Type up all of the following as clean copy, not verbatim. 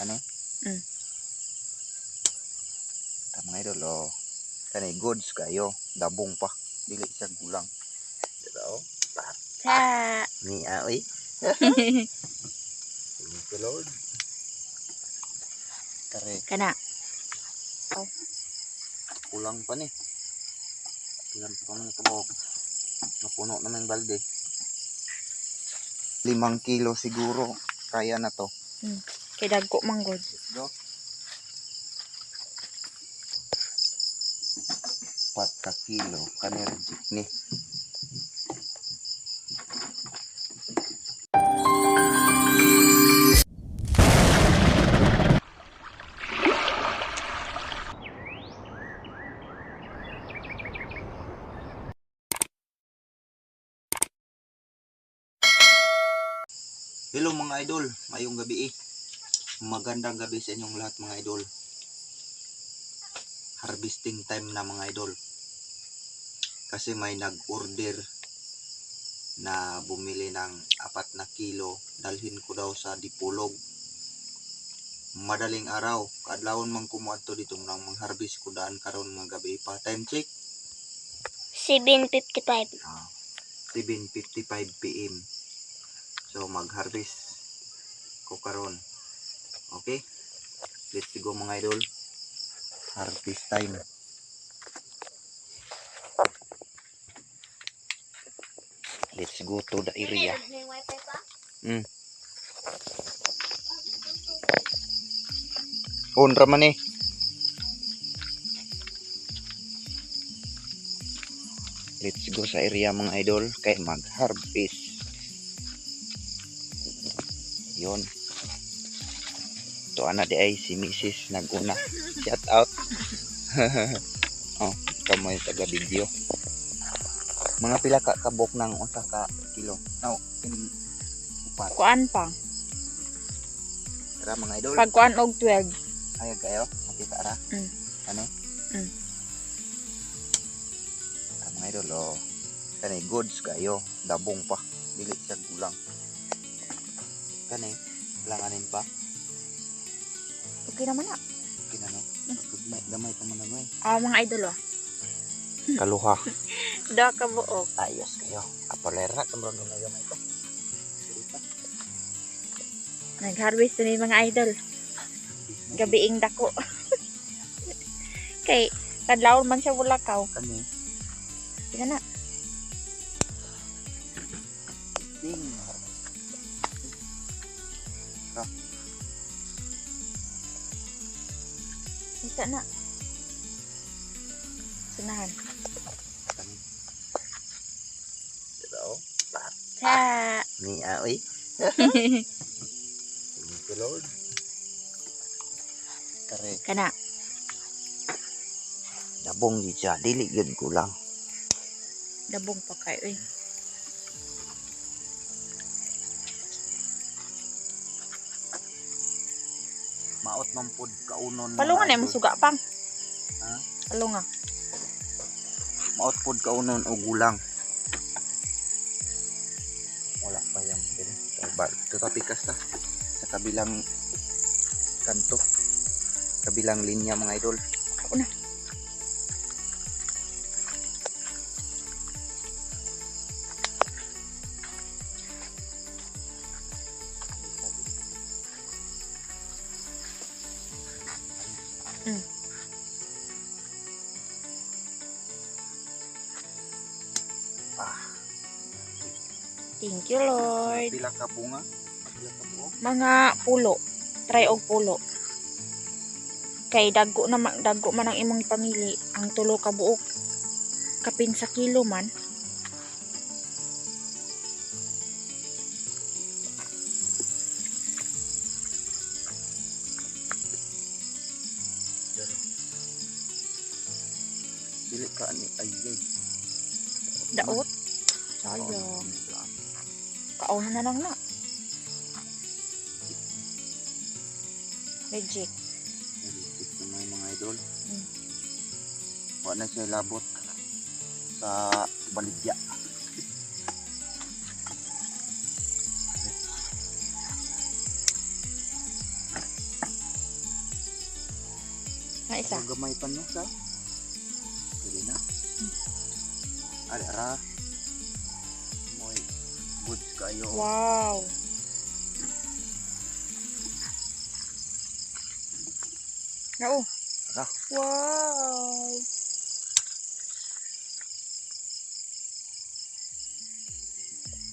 Ano? Mm. Mga idol, oh. Kani goods kayo, dabong pa. Dili siya gulang. Diba, oh? Sa. Ni oy. Thank you, Lord. Kare, Kana. kulang pa ni. Kulang pa man ito. Napuno naman balde. 5 kilo siguro. Kaya na to. Kay dagko manggod. Let's go. 4 ka kilo. Kanerjik ni. Hello mga idol, mayong gabi Magandang gabi sa inyong lahat mga idol. Harvesting time na mga idol. Kasi may nag-order na bumili ng 4 na kilo. Dalhin ko daw sa Dipolog. Madaling araw, kadlawon man kumuadto dito nang mang-harvest ko daan karon mga gabi pa. Time check 7:55. 7:55 PM. So mag-harvest ko karon. Okay? Let's go mga idol. Harvest time. Let's go to the area. On raman eh. Let's go sa area mga idol kay mag-harvest. Yon. To ana di ay si Mrs. naguna. Shout out. Oh, kamoy taga video. Mga pila ka kabok ng 1 ka kilo. Now, upat. Kuan pa. Tara mga idol. Pag kuan og 12. Ayag kayo. Makita ra. Ano? Mga idol, oh. Kani goods kayo. Dabong pa. Dili siya gulang. Kani, langanin pa. Okay naman na. Okay na no? Gamay pa man na Mga idol oh. Kaluha. Da ka buok. Ayos kayo. Apolera kamron na gamay pa. Nag-harvest ni mga idol. Gabiing dako. Kay kadlawon man siya bulakaw. Kani. Tingnan na. Ding. Isa na. Sunahan. Kani. Diba, oh? Sa. Ni oy. Thank you, Lord. Kare. Kana. Dabong di siya. Dili yun gulang. Dabong pa kayo eh. Maot man pud kaunon. Palungan na yung suga pang. Ha? Palunga. Maot pud kaunon o gulang. Wala pa yan. Ito tapikas ta. Sa kabilang kanto. Kabilang linya mga idol. Ako na. Thank you, Lord. Pila ka bunga? Pila ka buok? Mga pulo. Try og pulo. Kay dagko man ang imong pamili. Ang 3 ka buok. Kapin sa kilo man. Dili ka ani ay. Daot. Sayang. Kaon na lang na. Legit. Legit na mga idol. Wala na siya labot sa baligya. Ang isa. Gamay pa nyo sa. Pwede na. Ari, ara. Moy. Goods kayo. Wow. Oo. Ara. Wow.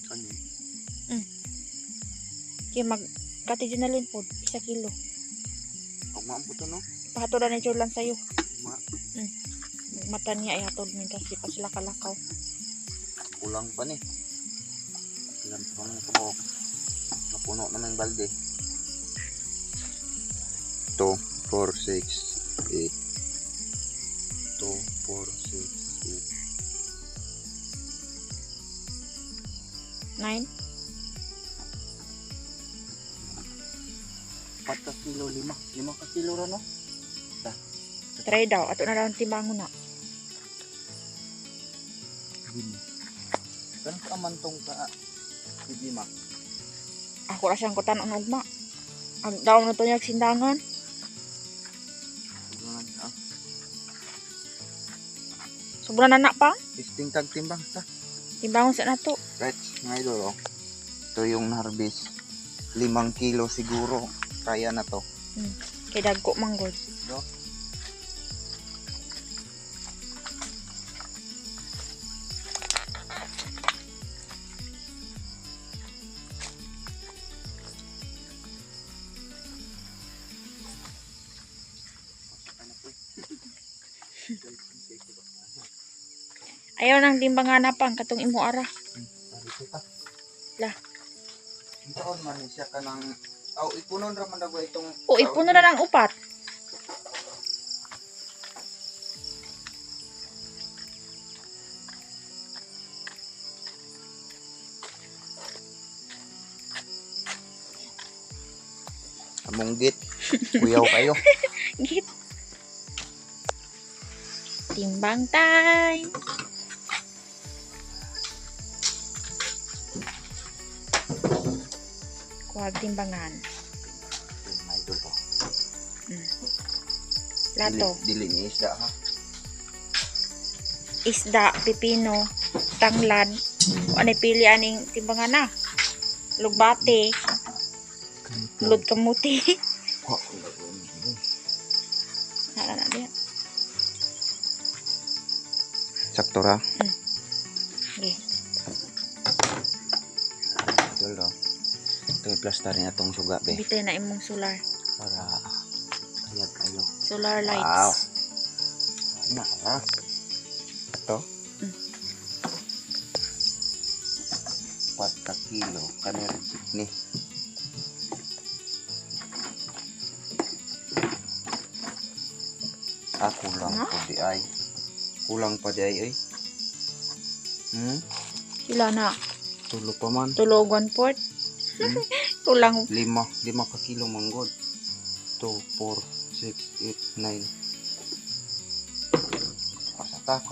Ano? Kaya kati dinalin po. 1 kilo. Huwag maampo to, no? Pahatod na ni Jordan sa'yo. Ma Mata niya ay hatod min kasi pa sila kalakaw. kulang pa ni. Kulang pa ng kabok. Napuno na ng balde. 2, 4, 6, 8. 2, 4, 6, 8. 9. 4 ka kilo, 5. 5 ka kilo ra, no? Try daw. Ato na daw ang timbangon na. Kan ka man tong ka. Sige, ma. Ako ra siyang kutan ang ugma. Ang daw na to niya sindangan. Sobrang na pa. Isting tag timbang ta. Timbangon sa nato. Right, mga idol, oh. Ito yung harvest. 5 kilo siguro. Kaya na to. Kay dagko manggod. No? Ayaw nang timbangan na pang katong imo ara. Dito ta. Lah. Ito man siya ka ng... Oh, ipunon ra man daw itong... O ipuno na lang upat. Among git. Kuyaw kayo. Git. Timbang time. Kuwag timbangan. Mga idol po. Lato. Dili ni isda, ha? Isda, pipino, tanglad. Kung ano pili aning timbangan na. Lugbate. Lud kamuti. Oh, Nara na diyan. sakto ra. Okay. Idol do. Ito yung plaster niya itong suga, be. Bitay na imong solar. Para kayag kayo. Solar lights. Wow. Ano ha? Ito? 4 ka kilo. Kanir ni. Kulang Ano? pa di ay. Kulang pa di ay, ay. Sila na. Tulo pa man. Tulog 1/4. Kulang. 5 ka kilo manggod. 2, 4, 6, 8, 9. Kata.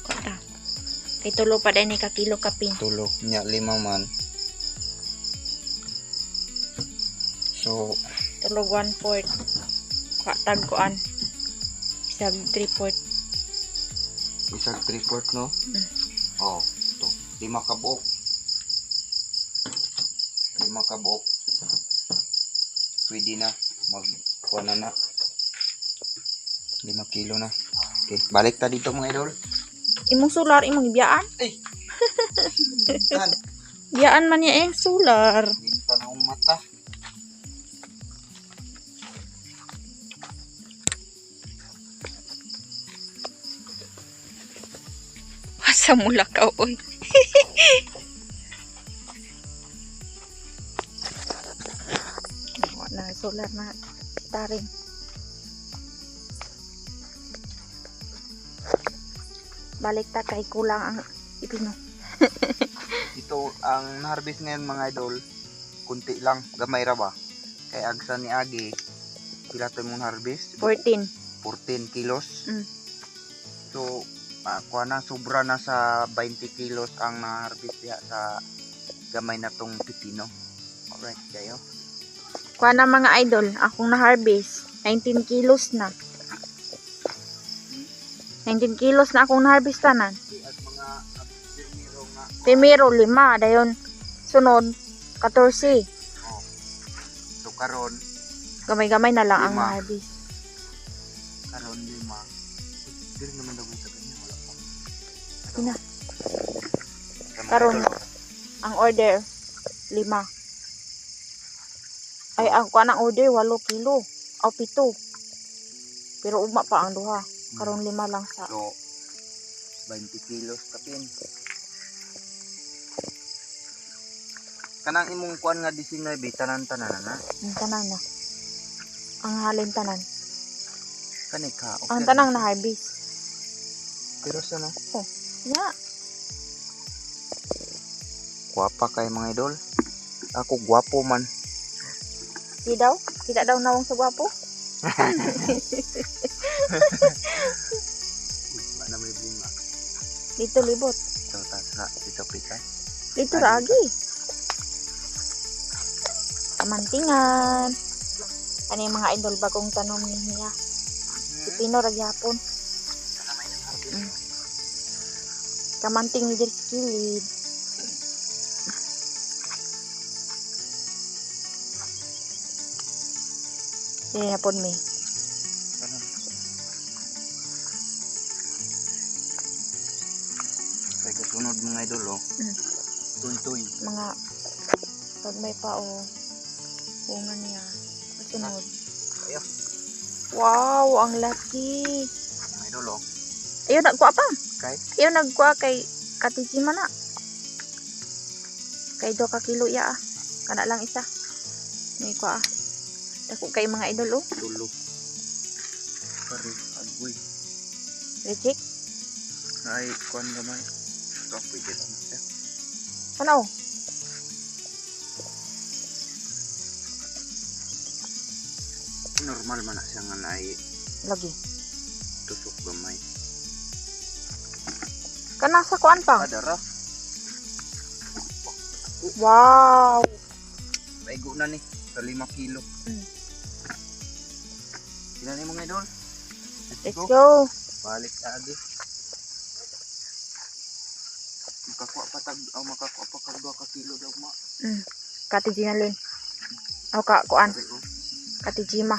Kota. Kay tulo pa din ni ka kilo kapin. Tulo. Nya 5 man. So, Tulog 1/4. Tagkuan. Isag 3/4. isang 3/4, no? Oh, to. 5 ka buok. 5 ka buok. Pwede na. Magkuha na. 5 kilo na. Okay, balik ta dito mga idol. Imong solar, imong biyaan. Ay! Tan, Biyaan man niya solar. binta na akong mata. Asa mula ka, oy. Na solar na taring. Balik ta kay kulang ang ipino. Ito ang harvest ngayon mga idol. Kunti lang, gamay ra ba? Kay agsa ni Agi. Pila to mong harvest? 14. 14 kilos. So, kuha na, sobra na sa 20 kilos ang na-harvest diha sa gamay na tong pipino. Alright, kayo. Kuha na mga idol, akong na-harvest. 19 kilos na. 19 kilos na akong na-harvest tanan. At mga pirmiro nga. Primero 5, dayon sunod 14. Oh. So karon Gamay-gamay na lang ang 5. na-harvest. karon 5. Diri naman daw sa kanya wala pa. Ina. Sa mga Karon. idol, Ang order 5. Ay ang kuan ang order 8 kilo o 7. Pero ugma pa ang duha. Karon 5 lang sa. So 20 kilos kapin. Kanang imong kuan nga 19 tanan-tanan na. Ang tanan na. Ang halin tanan. Kani ka. Okay Ang ra tanang na na harvest. Pero sa no? Ya. Guwapa kay mga idol. Ako gwapo man. Di daw? Tidak daw nawang sa gwapo? Wala na may bunga. Dito libot. So tasa dito pikay. Dito Ay, ragi. Kamantingan. Ano yung mga idol bagong tanom niya? Pipino ragyapon. Kamanting ni diri sa kilid. Dili na pod mi. Kay kasunod mga idol oh. Tuy-tuy. Mga pag may pa o bunga niya. Kasunod. Ayo. Wow, ang laki. Mga idol oh. Ayaw nagkuha pa. Kay Ayaw nagkuha kay Katijima na. Kay 2 ka kilo ya ah. Kana lang isa. May kuha ah. Dako kay mga idol oh. dulo. Pare agoy. Reject. Ay kuan gamay. Ito pwede lang siya. Ano? Normal man na siya nga na ay Lagi. tusok gamay. Kana sa kuan pa. Adara. Wow. Paigo na ni sa 5 kilo. Ilan ni mga idol? Let's go. Balik lagi. Makakuha pa kag 2 ka kilo daw ma. Katijima lin. O ka kuan. Sabi ko, Katijima.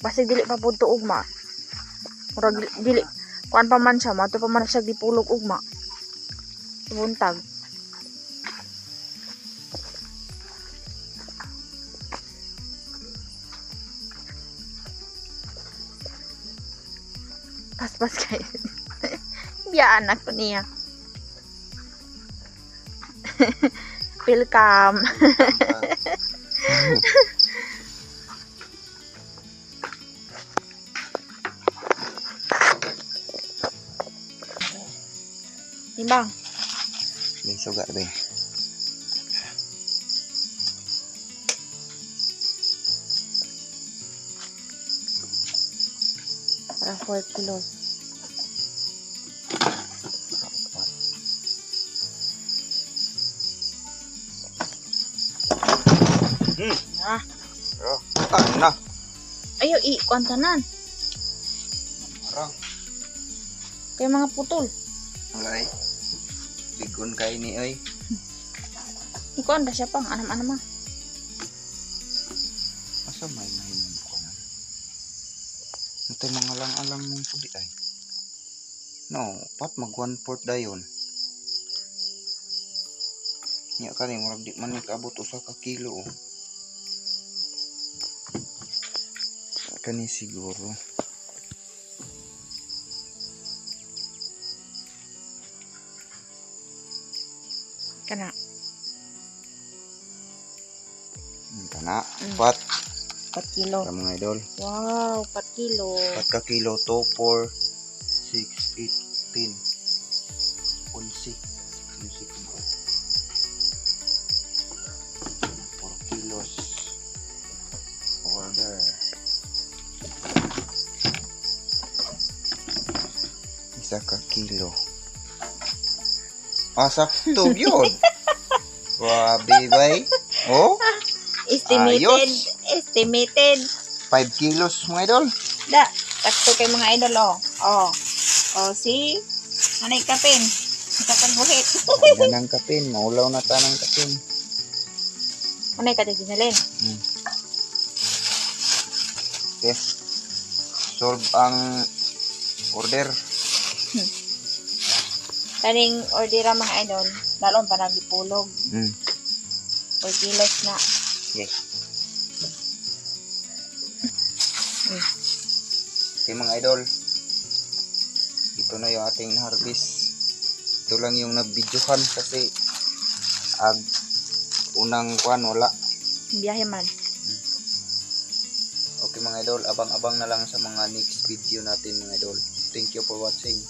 Basta dili pa pud to ugma. Murag dili kuan pa man siya, mato pa man siya dipulog ugma. Buntag. Pas-pas kayo. Biya anak ko niya. Welcome. Timbang. may suga din. Para 4 kilos. Ah, Na. ayaw i-kuan tanan. Marang. Kay mga putol. Alay. Bigon kay ni oy. Ikuan ba siya pang anam-anam ah. Asa may mahinom ko na. Ito mga lang-alang mong pudi ay. No, pat mag 1/4 dayon. Nya kani murag di man nikaabot usa ka kilo. Oh. Kani siguro. Kana. Kana. Pat 4 kilo. sa mga idol. Wow, 4 kilo. 4 ka kilo to 4 6 8 10 11 4 kilos order isa ka kilo sakto yun. Wabi bay. Oh, Estimated. ayos. estimated. 5 kilos mga idol. Da, takto kay mga idol, oh. Oh, see? Anay kapin. Kakagbuhit. Yan ang kapin. Maulaw na ta ng kapin. Anay ka dinalin. Okay. Solve ang order. Kaning ordera mga idol, dalon pa nagipulog. 4 kilos na. Yes. Okay mga idol. Ito na yung ating harvest. Ito lang yung nabidyohan kasi unang kwan wala. Biyahe man. Okay mga idol, abang-abang na lang sa mga next video natin mga idol. Thank you for watching.